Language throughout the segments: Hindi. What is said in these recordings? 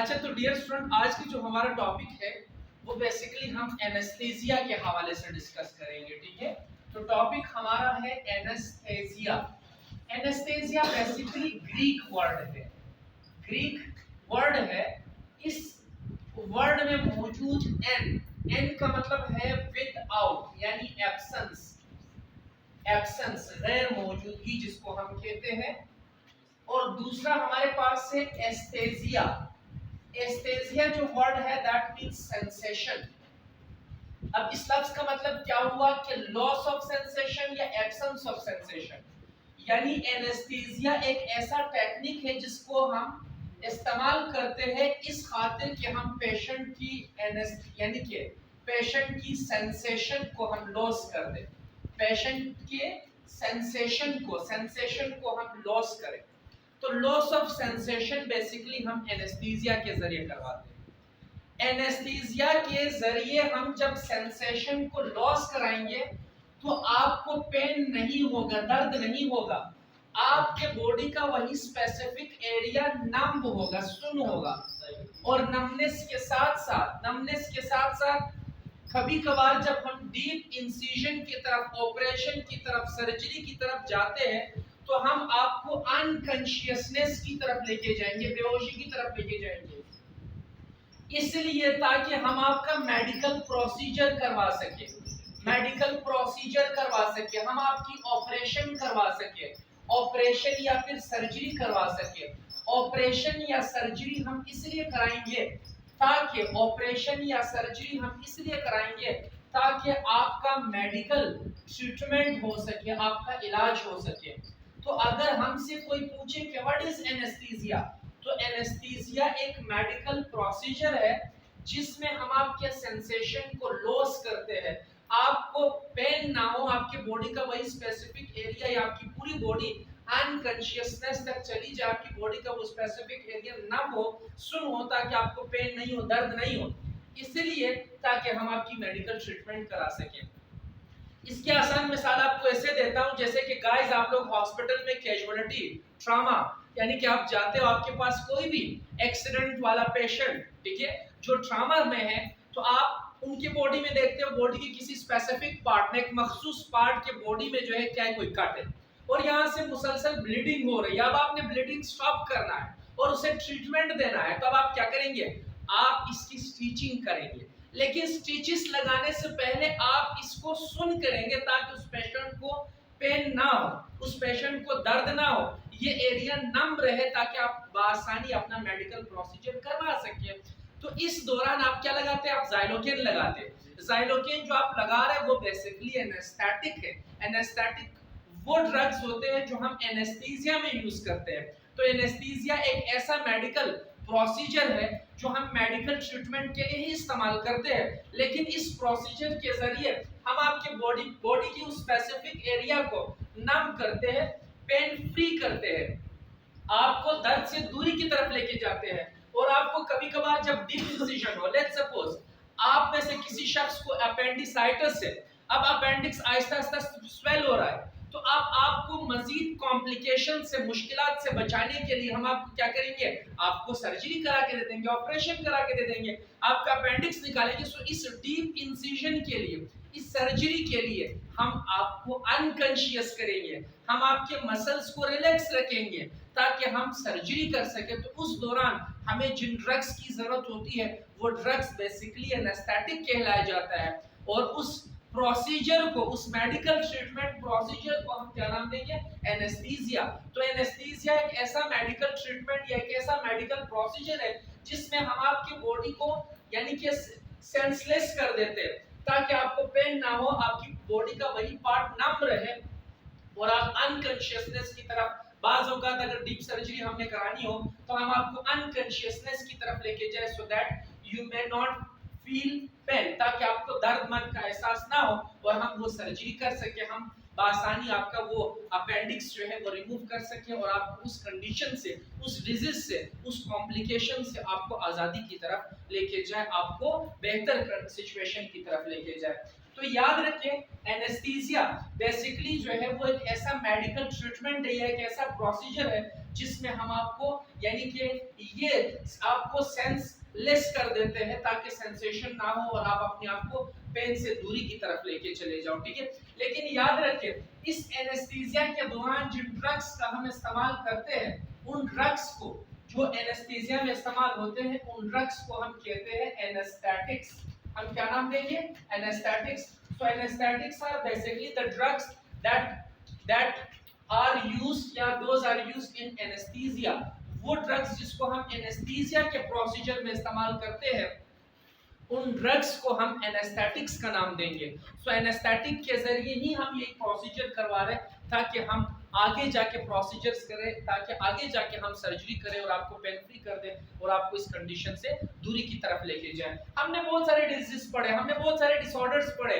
अच्छा तो डियर स्टूडेंट, आज की जो हमारा टॉपिक है वो बेसिकली हम एनेस्थीसिया के हवाले से डिस्कस करेंगे। ठीक है, तो टॉपिक हमारा है anaesthesia. Anaesthesia basically Greek word है, ग्रीक वर्ड है। इस वर्ड में मौजूद एन का मतलब है विदाउट, यानी एब्सेंस, एब्सेंस गैर मौजूदगी जिसको हम कहते हैं। और दूसरा हमारे पास है एस्थेसिया। एस्थेसिया जो वर्ड है दैट मींस सेंसेशन। अब इस लफ्ज का मतलब क्या हुआ कि लॉस ऑफ सेंसेशन या एब्सेंस ऑफ सेंसेशन। यानी एनेस्थीसिया एक ऐसा टेक्निक है जिसको हम इस्तेमाल करते हैं इस खातिर कि हम पेशेंट की यानी कि पेशेंट की सेंसेशन को हम लॉस कर दें, पेशेंट के सेंसेशन को हम लॉस करें। तो लॉस ऑफ सेंसेशन बेसिकली हम एनेस्थीसिया के जरिए करवाते हैं। एनेस्थीसिया के जरिए हम जब सेंसेशन को लॉस कराएंगे तो आपको पेन नहीं होगा, दर्द नहीं होगा, आपके बॉडी का वही स्पेसिफिक एरिया नम होगा, सुन्न होगा। और नमनेस के साथ साथ कभी कभार जब हम डीप इंसिजन की तरफ, ऑपरेशन की तरफ, सर्जरी की तरफ जाते हैं तो हम आपको अनकॉन्शियसनेस की तरफ लेके जाएंगे, बेहोशी की तरफ लेके जाएंगे, इसलिए ताकि हम आपका मेडिकल प्रोसीजर करवा सके, हम आपकी ऑपरेशन करवा सके, ऑपरेशन या फिर सर्जरी करवा सके। ऑपरेशन या सर्जरी हम इसलिए कराएंगे ताकि ताकि आपका मेडिकल ट्रीटमेंट हो सके, आपका इलाज हो सके। तो अगर हमसे कोई पूछे कि व्हाट इज एनेस्थीसिया, तो एनेस्थीसिया एक मेडिकल प्रोसीजर है जिसमें हम आपके सेंसेशन को लॉस करते हैं, आपको पेन ना हो, आपके बॉडी का वही स्पेसिफिक एरिया या आपकी पूरी बॉडी अनकॉन्शियसनेस तक चली जाए, आपकी बॉडी का वो स्पेसिफिक एरिया नम हो, सुन हो, ताकि आपको पेन नहीं हो, दर्द नहीं हो, इसलिए ताकि हम आपकी मेडिकल ट्रीटमेंट करा सकें। इसकी आसान मिसाल आपको ऐसे देता हूं, जैसे कि गाइस आप लोग हॉस्पिटल में कैजुअलिटी ट्रॉमा, यानी कि आप जाते हो, आपके पास कोई भी एक्सीडेंट वाला पेशेंट, ठीक है, जो ट्रॉमा में है, तो आप उनकी बॉडी में देखते हो, बॉडी के किसी स्पेसिफिक पार्ट में, एक मखसूस पार्ट के बॉडी में जो है क्या है, कोई कट है और यहाँ से मुसलसल ब्लीडिंग हो रही है। अब आपने ब्लीडिंग स्टॉप करना है और उसे ट्रीटमेंट देना है, तो अब आप क्या करेंगे, आप इसकी स्टिचिंग करेंगे। लेकिन स्टिचेस लगाने से पहले आप इसको सुन करेंगे ताकि उस पेशेंट को पेन ना हो, उस पेशेंट को दर्द ना हो, ये एरिया नम रहे, ताकि आप आसानी अपना मेडिकल प्रोसीजर करवा सके। तो इस दौरान आप क्या लगाते हैं, आप ज़ाइलोकेन लगाते हैं। ज़ाइलोकेन जो आप लगा रहे हैं वो बेसिकली एनेस्थेटिक है। एनेस्थेटिक वो ड्रग्स होते हैं जो हम एनेस्थीसिया में यूज करते हैं। तो एनेस्थीसिया एक ऐसा मेडिकल प्रोसीजर है जो हम मेडिकल ट्रीटमेंट के लिए ही इस्तेमाल करते हैं, लेकिन इस प्रोसीजर के जरिए हम आपके बॉडी की उस स्पेसिफिक एरिया को नम करते हैं, पेन फ्री करते हैं, आपको दर्द से दूरी की तरफ लेके जाते हैं। और आपको कभी कभार जब डीप इंसिजन हो, लेट्स सपोज आप में से किसी शख्स को अपेंडिसाइटिस है, अब अपेंडिक्स आहिस्ता आहिस्ता स्वेल हो रहा है, तो आपको मजीद कॉम्प्लिकेशन से, मुश्किलात से बचाने के लिए हम आपको क्या करेंगे, आपको सर्जरी करा के दे देंगे, ऑपरेशन करा के दे देंगे, आपका अपेंडिक्स निकालेंगे। सो इस डीप इंसिजन के लिए, इस सर्जरी के लिए हम आपको अनकॉन्शियस करेंगे, हम आपके मसल्स को रिलैक्स रखेंगे ताकि हम सर्जरी कर सके। तो उस दौरान हमें जिन ड्रग्स की जरूरत होती है वो ड्रग्स बेसिकली एनेस्थेटिक कहलाया जाता है। और उस प्रोसीजर को, उस मेडिकल ट्रीटमेंट प्रोसीजर को हम क्या नाम देंगे, एनेस्थीसिया। तो एनेस्थीसिया एक ऐसा मेडिकल ट्रीटमेंट या एक ऐसा मेडिकल प्रोसीजर है जिसमें हम आपकी बॉडी को यानी कि सेंसलेस कर देते हैं ताकि आपको पेन ना हो, आपकी बॉडी का वही पार्ट नम रहे और आप अनकॉन्शियसनेस की तरफ, बाज़ औक़ात अगर डीप सर्जरी हमने करानी हो तो हम आपको अनकॉन्शियसनेस की तरफ लेके जाए, so that you may not feel pain, ताकि आपको दर्द मन का एहसास ना हो और हम वो सर्जरी कर सके, हम आसानी आपका वो अपेंडिक्स जो है वो रिमूव कर सके और आप उस कंडीशन से, उस डिजीज से, उस कॉम्प्लिकेशन से आपको आज़ादी की तरफ लेके जाए, आपको बेहतर सिचुएशन की तरफ लेके जाए। तो याद रखें एनेस्थीसिया बेसिकली जो है वो एक ऐसा मेडिकल ट्रीटमेंट है, एक ऐसा प्रोसीजर है जिसमें हम आपको यानी कि ये आपको सेंस लेस कर देते हैं ताकि सेंसेशन ना हो और आप अपने आप को पेन से दूरी की तरफ लेके चले जाओ, ठीक है। लेकिन याद रखें, इस एनेस्थीसिया के दौरान जिन ड्रग्स का हम इस्तेमाल करते हैं, उन ड्रग्स को जो एनेस्थीसिया में इस्तेमाल होते हैं, उन ड्रग्स को हम कहते हैं एनेस्थेटिक्स। हम क्या नाम देंगे? Anaesthetics. So anaesthetics are basically the drugs that are used या those are used in anaesthesia. वो ड्रग्स जिसको हम एनेस्थीसिया के प्रोसीजर में इस्तेमाल करते हैं, उन ड्रग्स को हम एनेस्थेटिक्स का नाम देंगे। सो एनेस्थेटिक के जरिए ही हम ये प्रोसीजर करवा रहे हैं ताकि हम आगे जाके प्रोसीजर्स करें, ताकि आगे जाके हम सर्जरी करें और आपको पेन फ्री कर दें और आपको इस कंडीशन से दूरी की तरफ लेके जाएं। हमने बहुत सारे डिजीज पढ़े, हमने बहुत सारे डिसऑर्डर्स पढ़े,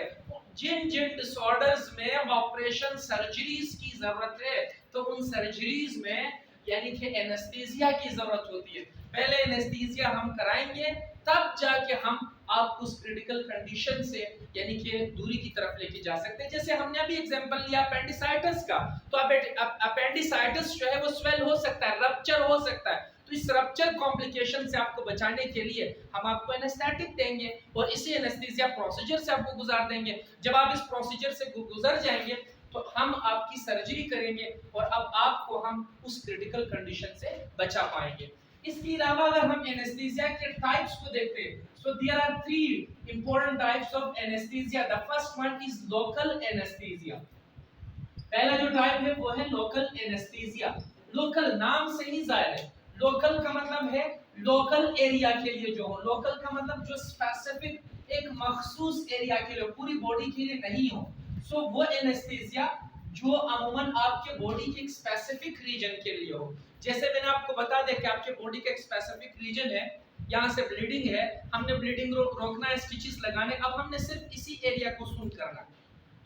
जिन जिन डिसऑर्डर्स में ऑपरेशन सर्जरीज की जरूरत है, तो उन सर्जरीज में यानी कि एनेस्थीसिया की जरूरत होती है। पहले एनेस्थीसिया हम कराएंगे, तब जाके हम आपको उस क्रिटिकल कंडीशन से यानी कि दूरी की तरफ लेके जा सकते हैं। जैसे हमने अभी एग्जांपल लिया अपेंडिसाइटिस का, तो अपेंडिसाइटिस जो है वो स्वेल हो सकता है, रप्चर हो सकता है। तो इस रप्चर कॉम्प्लिकेशन से आपको बचाने के लिए हम आपको एनेस्थेटिक देंगे और इसी एनेस्थीसिया प्रोसीजर से आपको गुजार देंगे। जब आप इस प्रोसीजर से गुजर जाएंगे तो हम आपकी सर्जरी करेंगे और अब आपको हम उस क्रिटिकल कंडीशन से बचा पाएंगे। इसके अलावा अगर हम एनेस्थीसिया के टाइप्स को देखते हैं, so there are three important types of anesthesia. The first one is local anesthesia. पहला जो टाइप है वो है लोकल एनेस्थीसिया। लोकल नाम से ही जाहिर है, लोकल का मतलब है लोकल एरिया के लिए जो हो, लोकल का मतलब जो स्पेसिफिक एक मखसूस एरिया के लिए, पूरी बॉडी के लिए नहीं हो। सो वो एनेस्थीसिया जो अमूमन आपके बॉडी के एक स्पेसिफिक रीजन के लिए हो। जैसे मैंने आपको बता दिया कि आपके बॉडी का एक स्पेसिफिक रीजन है, यहाँ से ब्लीडिंग है, हमने ब्लीडिंग रोकना है, स्टिचेस लगाने, अब हमने सिर्फ इसी एरिया को सुन करना।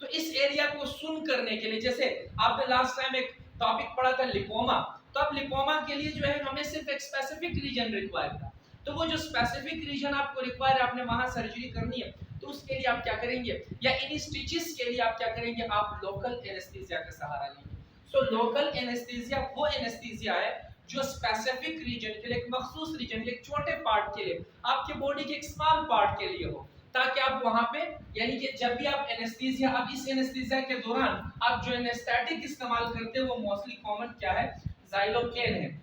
तो इस एरिया को सुन करने के लिए, जैसे आपने लास्ट टाइम एक टॉपिक पढ़ा था लिपोमा, तो अब लिपोमा के लिए जो है हमें सिर्फ एक स्पेसिफिक रीजन रिक्वायर था। तो वो जो स्पेसिफिक रीजन आपको रिक्वायर है, आपने वहां सर्जरी करनी है, तो उसके लिए आप क्या करेंगे, या इन स्टिचेस के लिए आप क्या करेंगे, आप लोकल एनेस्थीसिया का सहारा लेंगे। सो लोकल एनेस्थीसिया वो एनेस्थीसिया है जो स्पेसिफिक रीजन के लिए, एक मखसूस रीजन के एक छोटे पार्ट के लिए, आपके बॉडी के एक स्मॉल पार्ट के लिए हो, ताकि आप वहां पे यानी कि जब भी आप एनेस्थीसिया, अब इस एनेस्थीसिया के दौरान आप जो एनेस्थेटिक इस्तेमाल करते हैं वो मोस्टली कॉमन क्या है, ज़ाइलोकेन है।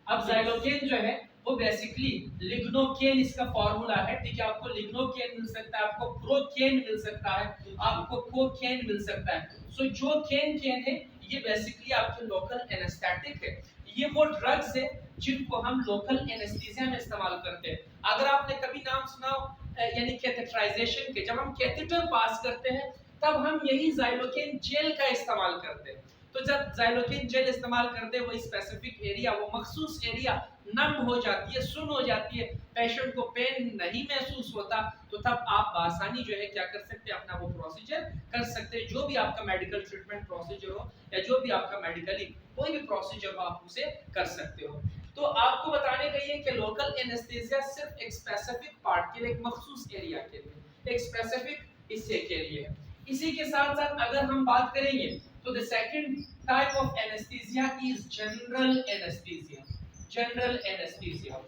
अब ज़ाइलोकेन जो है वो बेसिकली लिग्नोकेन इसका फार्मूला है, ठीक है। आपको लिग्नोकेन मिल सकता है, आपको प्रोकेन मिल सकता है, आपको कोकेन मिल सकता है। सो जो केन है ये बेसिकली आपके लोकल एनेस्थेटिक है। ये वो ड्रग्स है जिनको हम लोकल एनेस्थीसिया में इस्तेमाल करते हैं। अगर आपने कभी नाम सुना यानी कैथेटराइजेशन के, जब हम कैथेटर पास करते हैं तब हम यही ज़ाइलोकेन जेल का इस्तेमाल करते हैं। तो जब ज़ाइलोकेन जेल इस्तेमाल करते हैं, वो स्पेसिफिक एरिया, वो मखसूस एरिया नम हो जाती है, सुन हो जाती है, पेशेंट को पेन नहीं महसूस होता, तो तब आप आसानी जो है क्या कर सकते हैं, अपना वो प्रोसीजर कर सकते हैं। जो भी आपका मेडिकल ट्रीटमेंट प्रोसीजर हो या जो भी आपका मेडिकली कोई भी प्रोसीजर हो, आप उसे कर सकते हो। तो आपको बताने का ये कि लोकल एनेस्थीसिया सिर्फ एक स्पेसिफिक पार्ट के लिए, एक मखसूस एरिया के लिए, एक स्पेसिफिक हिस्से के लिए है। इसी के साथ साथ अगर हम बात करेंगे तो the second type of anaesthesia is general anaesthesia. General anaesthesia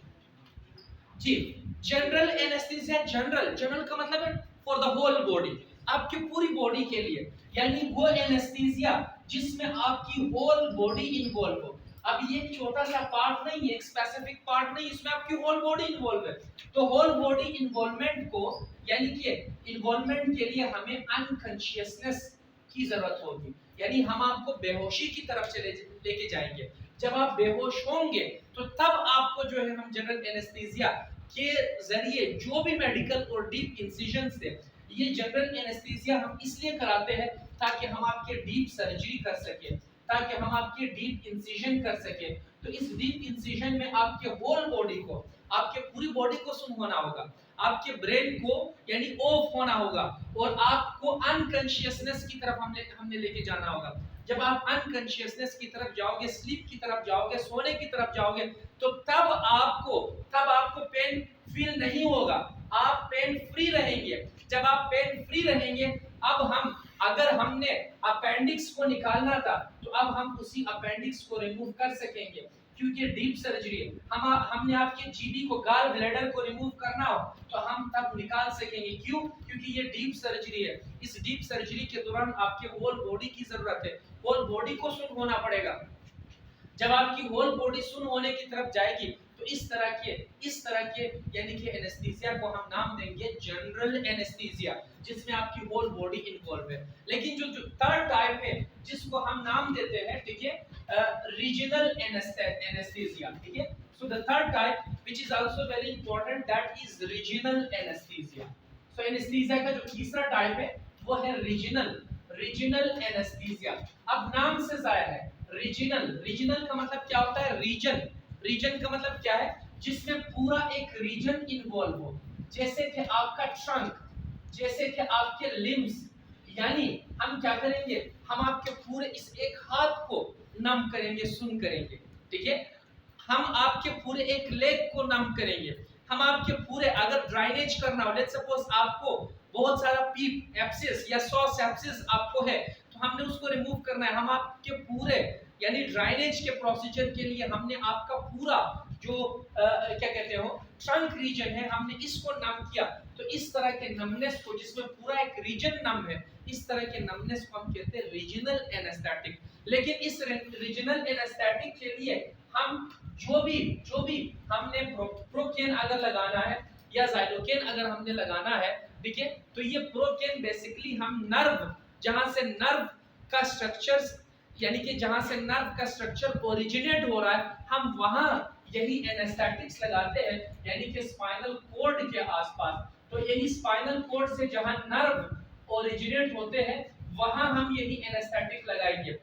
जी, जनरल एनेस्थीसिया, जनरल का मतलब है फॉर द होल बॉडी, आपकी पूरी बॉडी के लिए, यानी वो एनेस्थीसिया जिसमें आपकी होल बॉडी इन्वॉल्व हो। अब ये एक छोटा सा पार्ट नहीं है, एक स्पेसिफिक पार्ट नहीं, इसमें आपकी होल बॉडी इन्वॉल्व है। तो होल बॉडी इन्वॉल्वमेंट को यानी कि इन्वॉल्वमेंट के लिए हमें अनकॉन्शियसनेस की जरूरत होगी, यानी हम आपको बेहोशी की तरफ से लेके जाएंगे। जब आप बेहोश होंगे तो तब आपको जो है हम जनरल एनेस्थीसिया के जरिए जो भी मेडिकल और डीप इंसिजन से, ये जनरल एनेस्थीसिया हम इसलिए कराते हैं ताकि हम आपके डीप सर्जरी कर सके, ताकि हम आपके डीप इंसिजन कर सके। तो इस डीप इंसिजन में आपके होल बॉडी को, आपके पूरी बॉडी को सुन होना होगा, आपके ब्रेन को यानी ऑफ होना होगा और आपको अनकॉन्शियसनेस की तरफ हमने लेके जाना होगा। जब आप अनकॉन्शियसनेस की तरफ जाओगे, स्लीप की तरफ जाओगे, सोने की तरफ जाओगे, तो तब आपको पेन फील नहीं होगा, आप पेन फ्री रहेंगे। जब आप पेन फ्री रहेंगे, अब अगर हमने अपेंडिक्स को निकालना था, तो अब हम उसी अपेंडिक्स को रिमूव कर सकेंगे, क्योंकि डीप सर्जरी है। हमने आपके जीबी को, गाल ब्लैडर को रिमूव करना हो तो हम तब निकाल सकेंगे। क्यों? क्योंकि ये डीप सर्जरी है। इस डीप सर्जरी के दौरान आपके होल बॉडी की जरूरत है, होल बॉडी को सुन होना पड़ेगा। जब आपकी होल बॉडी सुन होने की तरफ जाएगी तो इस तरह के यानी कि एनेस्थीसिया को हम नाम देंगे जनरल एनेस्थीसिया, जिसमें आपकी होल बॉडी इन्वॉल्व है। लेकिन जो थर्ड टाइप है जिसको हम नाम देते हैं, ठीक है, रीजनल एनेस्थीसिया, ठीक है। So the third type which is also very important, that is regional anaesthesia. So anaesthesia का जो तीसरा टाइप है वो है रीजनल एनेस्थीसिया। अब नाम से जाहिर है रीजनल का मतलब क्या होता है? रीजन का मतलब क्या है? जिसमें पूरा एक रीजन इन्वॉल्व हो, जैसे कि आपका ट्रंक, जैसे कि आपके लिम्स। यानी हम क्या करेंगे, हम आपके पूरे इस एक हाथ को नम करेंगे, सुन करेंगे, ठीक है। हम आपके पूरे एक लेग को नम करेंगे, हम आपके पूरे, अगर ड्राइनेज करना हो, लेट्स सपोज आपको बहुत सारा पीप एब्सिस या सॉस एब्सिस आपको है, तो हमने उसको रिमूव करना है। हम आपके पूरे यानी ड्राइनेज के प्रोसीजर के लिए हमने आपका पूरा जो क्या कहते हो ट्रंक रीजन है, हमने इसको नम किया। तो इस तरह के नमनेस को, जिसमें पूरा एक रीजन नम है, इस तरह के नमनेस को हम कहते हैं रीजनल एनेस्थेटिक। लेकिन इस रीजनल एनेस्थेटिक के लिए हम जो भी हमने प्रोकेन अगर लगाना है या ज़ाइलोकेन अगर हमने लगाना है, ठीक है, तो ये प्रोकेन बेसिकली हम नर्व, जहां से नर्व का स्ट्रक्चर यानी कि जहां से नर्व का स्ट्रक्चर ओरिजिनेट हो रहा है, हम वहां यही एनेस्थेटिक्स लगाते हैं, यानी कि स्पाइनल कॉर्ड के आसपास। तो यही स्पाइनल कॉर्ड से जहां नर्व ओरिजिनेट होते हैं, वहां हम यही एनेस्थेटिक लगाएंगे।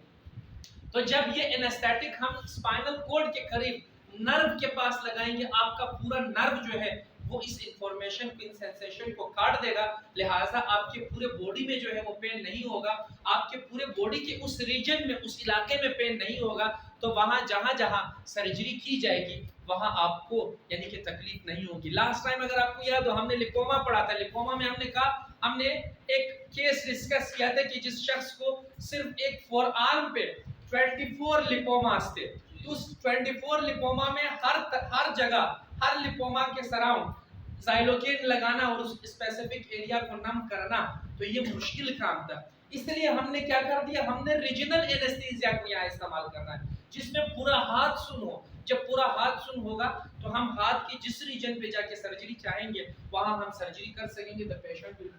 तो जब ये एनेस्थेटिक हम स्पाइनल कॉर्ड के करीब नर्व के पास लगाएंगे, आपका पूरा नर्व जो है वो इस इंफॉर्मेशन पिन सेंसेशन को काट देगा, लिहाजा आपके पूरे बॉडी में जो है वो पेन नहीं होगा, आपके पूरे बॉडी के उस रीजन में, उस इलाके में पेन नहीं होगा। तो वहां जहां सर्जरी की जाएगी वहां आपको यानी कि तकलीफ नहीं होगी। लास्ट टाइम अगर आपको याद हो, हमने लिपोमा पढ़ा था। लिपोमा में हमने कहा, हमने एक केस डिस्कस किया था कि जिस शख्स को सिर्फ एक फोर आर्म पे 24 लिपोमास थे, तो उस 24 लिपोमा में हर जगह, हर लिपोमा के सराउंड ज़ाइलोकेन लगाना और उस स्पेसिफिक एरिया को नम करना, तो ये मुश्किल काम था। इसलिए हमने क्या कर दिया, हमने रीजनल एनेस्थीसिया को यहाँ इस्तेमाल करना है, जिसमें पूरा हाथ सुन हो। जब पूरा हाथ सुन होगा तो हम हाथ के जिस रीजन पे जाके सर्जरी चाहेंगे वहां हम सर्जरी कर सकेंगे। The patient will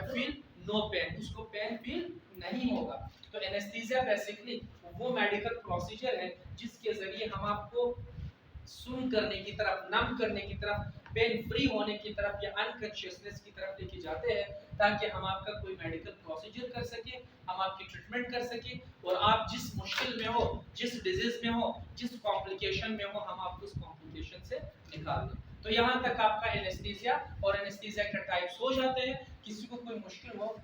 feel no pain, उसको पेन फील नहीं होगा। तो एनेस्थीसिया बेसिकली वो मेडिकल प्रोसीजर है जिसके जरिए हम आपको सुन करने की तरफ, नम करने की तरफ, पेन फ्री होने की तरफ या अनकॉन्शियसनेस की तरफ लेके जाते हैं, ताकि हम आपका कोई मेडिकल प्रोसीजर कर सके, हम आपकी ट्रीटमेंट कर सके, और आप जिस मुश्किल में हो, जिस डिजीज में हो, जिस कॉम्प्लिकेशन में हो, हम आपको उस कॉम्प्लिकेशन से निकाल दें। तो यहाँ तक आपका एनेस्थीसिया और एनेस्थीसिया के टाइप्स हो जाते हैं। किसी को कोई मुश्किल हो